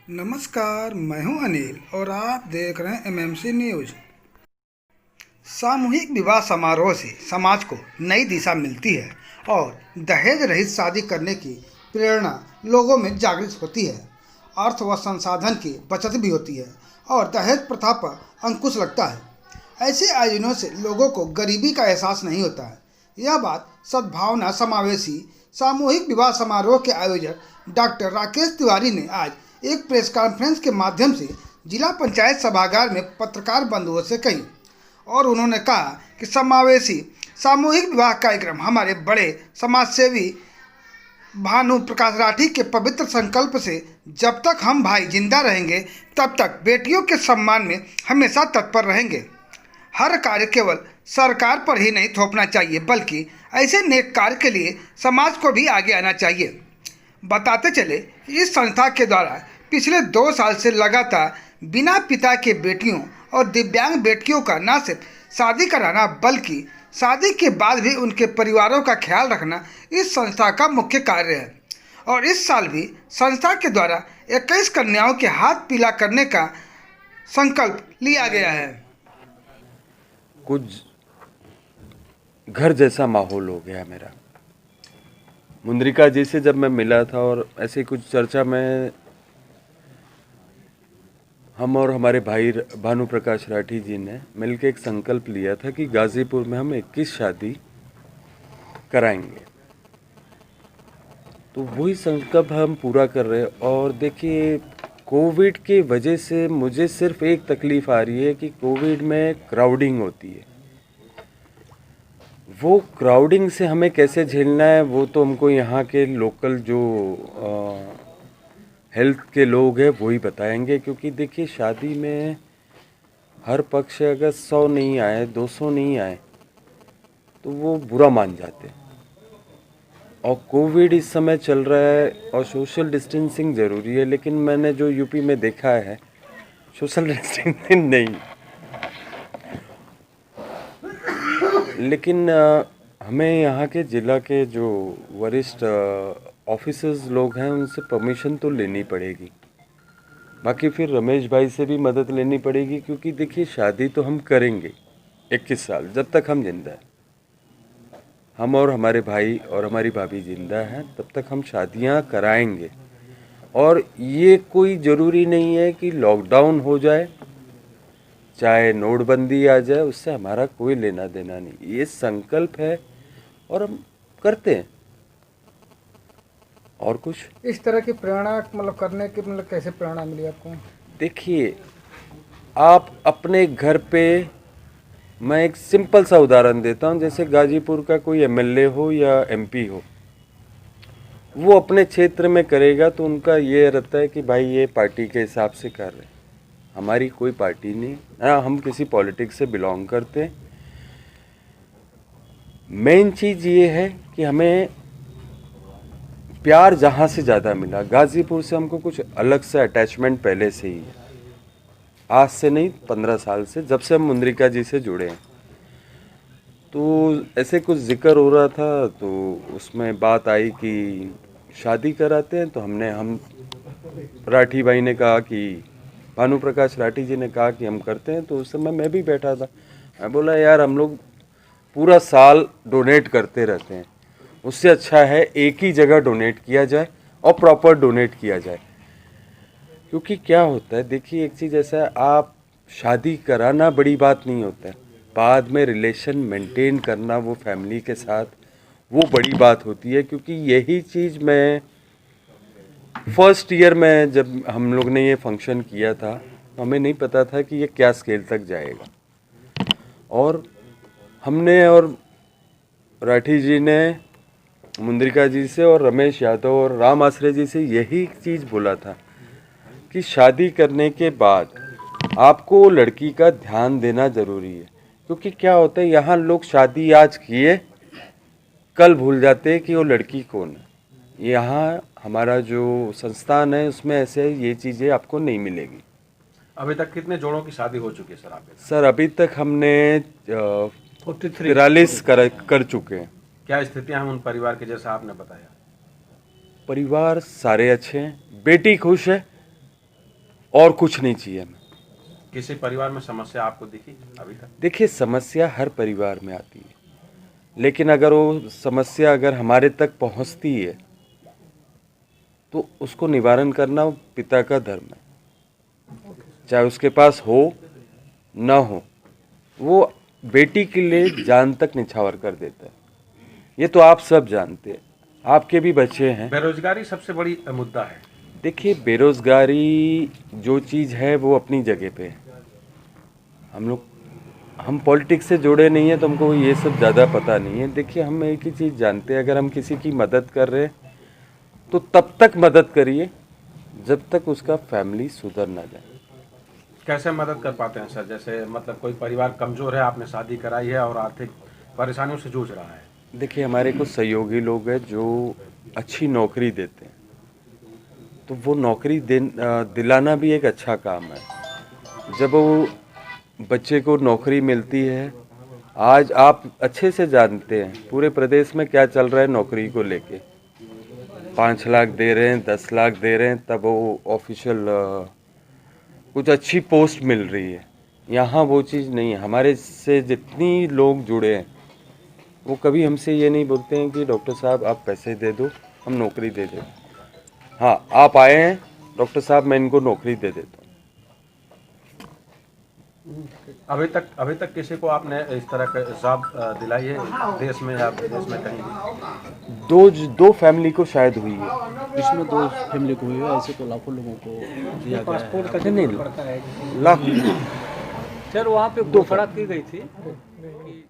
नमस्कार, मैं हूं अनिल और आप देख रहे हैं एमएमसी न्यूज। सामूहिक विवाह समारोह से समाज को नई दिशा मिलती है और दहेज रहित शादी करने की प्रेरणा लोगों में जागृत होती है। अर्थ व संसाधन की बचत भी होती है और दहेज प्रथा पर अंकुश लगता है। ऐसे आयोजनों से लोगों को गरीबी का एहसास नहीं होता है। यह बात सद्भावना समावेशी सामूहिक विवाह समारोह के आयोजक डॉक्टर राकेश तिवारी ने आज एक प्रेस कॉन्फ्रेंस के माध्यम से जिला पंचायत सभागार में पत्रकार बंधुओं से कही और उन्होंने कहा कि समावेशी सामूहिक विवाह कार्यक्रम हमारे बड़े समाजसेवी भानु प्रकाश राठी के पवित्र संकल्प से जब तक हम भाई जिंदा रहेंगे तब तक बेटियों के सम्मान में हमेशा तत्पर रहेंगे। हर कार्य केवल सरकार पर ही नहीं थोपना चाहिए बल्कि ऐसे नेक कार्य के लिए समाज को भी आगे आना चाहिए। बताते चले कि इस संस्था के द्वारा पिछले 2 साल से लगातार बिना पिता के बेटियों और दिव्यांग बेटियों का न सिर्फ शादी कराना बल्कि शादी के बाद भी उनके परिवारों का ख्याल रखना इस संस्था का मुख्य कार्य है। और इस साल भी संस्था के द्वारा 21 कन्याओं के हाथ पीला करने का संकल्प लिया गया है। कुछ घर जैसा माहौल हो गया मेरा। मुंद्रिका जी से जब मैं मिला था और ऐसे कुछ चर्चा में हम और हमारे भाई भानु प्रकाश राठी जी ने मिलकर एक संकल्प लिया था कि गाजीपुर में हम 21 शादी कराएंगे। तो वही संकल्प हम पूरा कर रहे हैं। और देखिए, कोविड की वजह से मुझे सिर्फ एक तकलीफ आ रही है कि कोविड में क्राउडिंग होती है। वो क्राउडिंग से हमें कैसे झेलना है वो तो हमको यहाँ के लोकल जो हेल्थ के लोग हैं वही बताएंगे। क्योंकि देखिए, शादी में हर पक्ष अगर 100 नहीं आए 200 नहीं आए तो वो बुरा मान जाते। और कोविड इस समय चल रहा है और सोशल डिस्टेंसिंग ज़रूरी है, लेकिन मैंने जो यूपी में देखा है सोशल डिस्टेंसिंग नहीं। लेकिन हमें यहाँ के ज़िला के जो वरिष्ठ ऑफिसर्स लोग हैं उनसे परमिशन तो लेनी पड़ेगी। बाकी फिर रमेश भाई से भी मदद लेनी पड़ेगी। क्योंकि देखिए, शादी तो हम करेंगे 21 साल जब तक हम जिंदा हैं। हम और हमारे भाई और हमारी भाभी जिंदा हैं तब तक हम शादियां कराएंगे। और ये कोई ज़रूरी नहीं है कि लॉकडाउन हो जाए चाहे नोटबंदी आ जाए, उससे हमारा कोई लेना देना नहीं। ये संकल्प है और हम करते हैं। और कुछ इस तरह की प्रेरणा करने की कैसे प्रेरणा मिली आपको? देखिए, आप अपने घर पे, मैं एक सिंपल सा उदाहरण देता हूँ। जैसे गाजीपुर का कोई एमएलए हो या एमपी हो, वो अपने क्षेत्र में करेगा तो उनका ये रहता है कि भाई ये पार्टी के हिसाब से कर रहे हैं। हमारी कोई पार्टी नहीं, ना हम किसी पॉलिटिक्स से बिलोंग करते हैं। मेन चीज़ ये है कि हमें प्यार जहाँ से ज़्यादा मिला, गाजीपुर से हमको कुछ अलग से अटैचमेंट पहले से ही है। आज से नहीं, 15 साल से, जब से हम मुंद्रिका जी से जुड़े हैं। तो ऐसे कुछ जिक्र हो रहा था तो उसमें बात आई कि शादी कराते हैं। तो हम राठी भाई ने कहा कि भानु प्रकाश राठी जी ने कहा कि हम करते हैं। तो उस समय मैं भी बैठा था। मैं बोला, यार हम लोग पूरा साल डोनेट करते रहते हैं, उससे अच्छा है एक ही जगह डोनेट किया जाए और प्रॉपर डोनेट किया जाए। क्योंकि क्या होता है, देखिए एक चीज़ ऐसा है, आप शादी कराना बड़ी बात नहीं होता है, बाद में रिलेशन मेंटेन करना वो फैमिली के साथ, वो बड़ी बात होती है। क्योंकि यही चीज़ मैं फर्स्ट ईयर में जब हम लोग ने ये फंक्शन किया था, हमें नहीं पता था कि ये क्या स्केल तक जाएगा। और हमने और राठी जी ने मुंद्रिका जी से और रमेश यादव और राम आश्रय जी से यही चीज़ बोला था कि शादी करने के बाद आपको लड़की का ध्यान देना ज़रूरी है। क्योंकि क्या होता है, यहाँ लोग शादी आज किए कल भूल जाते हैं कि वो लड़की कौन है। यहाँ हमारा जो संस्थान है उसमें ऐसे ये चीज़ें आपको नहीं मिलेगी। अभी तक कितने जोड़ों की शादी हो चुकी है सर आपके? सर अभी तक हमने 43 कर चुके हैं। क्या स्थितियां हैं उन परिवार के, जैसा आपने बताया? परिवार सारे अच्छे हैं, बेटी खुश है और कुछ नहीं चाहिए हमें। किसी परिवार में समस्या आपको दिखी अभी तक? देखिए, समस्या हर परिवार में आती है, लेकिन अगर वो समस्या अगर हमारे तक पहुंचती है तो उसको निवारण करना पिता का धर्म है। चाहे उसके पास हो ना हो, वो बेटी के लिए जान तक निछावर कर देता है। ये तो आप सब जानते हैं, आपके भी बच्चे हैं। बेरोजगारी सबसे बड़ी मुद्दा है। देखिए, बेरोजगारी जो चीज़ है वो अपनी जगह पे है। हम पॉलिटिक्स से जुड़े नहीं हैं तो हमको ये सब ज़्यादा पता नहीं है। देखिए, हम एक ही चीज़ जानते हैं, अगर हम किसी की मदद कर रहे हैं तो तब तक मदद करिए जब तक उसका फैमिली सुधर ना जाए। कैसे मदद कर पाते हैं सर? जैसे मतलब कोई परिवार कमजोर है, आपने शादी कराई है और आर्थिक परेशानियों से जूझ रहा है। देखिए, हमारे कुछ सहयोगी लोग हैं जो अच्छी नौकरी देते हैं, तो वो नौकरी दिलाना भी एक अच्छा काम है। जब वो बच्चे को नौकरी मिलती है, आज आप अच्छे से जानते हैं पूरे प्रदेश में क्या चल रहा है नौकरी को लेके। 5 लाख दे रहे हैं, 10 लाख दे रहे हैं, तब वो ऑफिशियल कुछ अच्छी पोस्ट मिल रही है। यहाँ वो चीज़ नहीं है। हमारे से जितनी लोग जुड़े हैं वो कभी हमसे ये नहीं बोलते हैं कि डॉक्टर साहब आप पैसे दे दो, हम नौकरी दे दें। हाँ, आप आए हैं डॉक्टर साहब, मैं इनको नौकरी दे देता हूँ। अभी तक किसी को आपने इस तरह का जॉब दिलाई है देश में या विदेश में कहीं भी? दो फैमिली को शायद हुई है। इसमें 2 फैमिली को हुई है, ऐसे तो लाखों लोगों को दिया गया है। नहीं, लाख सर वहाँ पे घोषणा की गई थी कि